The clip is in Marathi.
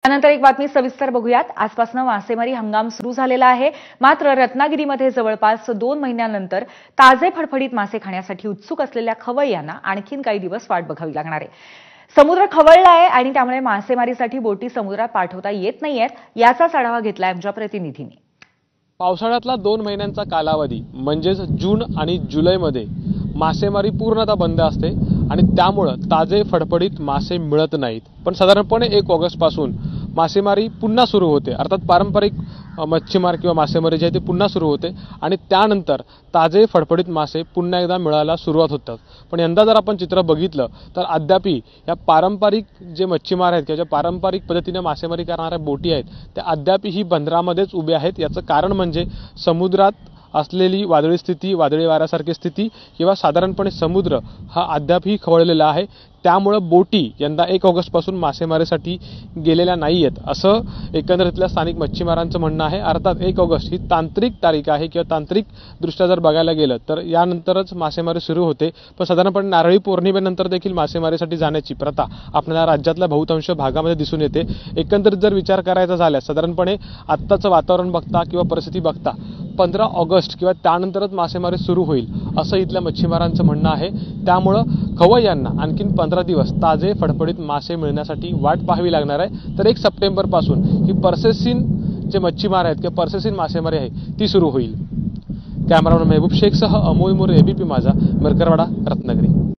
त्यानंतर एक बातमी सविस्तर बघूयात। आजपासून मासेमारी हंगाम सुरू झालेला आहे। मात्र रत्नागिरीमध्ये जवळपास 2 महिन्यानंतर ताजे फडफडीत मासे खाण्यासाठी उत्सुक असलेल्या खवय्यांना आणखीन काही दिवस वाट बघावी लागणार आहे। समुद्र खवळला आहे आणि त्यामुळे मासेमारीसाठी बोटी समुद्रात पाठवता येत नाहीयेत। याचाच आढावा घेतलाय आमच्या प्रतिनिधींनी। पावसाळ्यातला 2 महिन्यांचा कालावधी म्हणजेच जून आणि जुलैमध्ये मासेमारी पूर्णतः बंद असते आणि त्यामुळे ताजे फडफडीत मासे मिळत नाहीत। पण साधारणपणे 1 ऑगस्ट पासून मासेमारी पुन्हा सुरू होते। अर्थात पारंपरिक मच्छीमार किंवा मासेमारी जे आहे ते पुन्हा सुरू होते आणि त्यानंतर ताजे फडफडीत मासे पुन्हा एकदा मिळायला सुरुवात होतात। पण यंदा जर आपण चित्र बघितलं तर अद्यापही या पारंपरिक जे मच्छीमार आहेत किंवा ज्या पारंपरिक पद्धतीने मासेमारी करणाऱ्या बोटी आहेत त्या अद्यापही बंदरामध्येच उभ्या आहेत। याचं कारण म्हणजे समुद्रात असलेली वादळी स्थिती, वादळी वाऱ्यासारखी स्थिती किंवा साधारणपणे समुद्र हा अद्यापही खवळलेला आहे। त्यामुळे बोटी यंदा 1 ऑगस्ट पासून मासेमारीसाठी गेलेल्या नाहीयेत असं एकंदरीतल्या स्थानिक मच्छीमारांचं म्हणणं आहे। अर्थात 1 ऑगस्ट ही तांत्रिक तारीख आहे किंवा तांत्रिक दृष्ट्या जर बघायला गेलं तर यानंतरच मासेमारी सुरू होते। पण साधारणपणे नारळी पौर्णिमेनंतर देखील मासेमारीसाठी जाण्याची प्रथा आपल्याला राज्यातल्या बहुतांश भागामध्ये दिसून येते। एकंदरीत जर विचार करायचा झाल्यास साधारणपणे आत्ताचं वातावरण बघता किंवा परिस्थिती बघता 15 ऑगस्ट किंवा त्यानंतरच मासेमारी सुरू होईल असं इथल्या मच्छीमारांचं म्हणणं आहे। त्यामुळे खवय्यांना आणखीन 15 दिवस ताजे फडफडीत मासे मिळण्यासाठी वाट पाहावी लागणार आहे। तर 1 सप्टेंबर पासून ही पर्सेसिन जे मच्छीमार आहेत किंवा पर्सेसिन मासेमारी आहे ती सुरू होईल। कॅमेरामॅन मेहबूब शेखसह अमोल मोरे, एबीपी माझा, मिरकरवाडा, रत्नागिरी।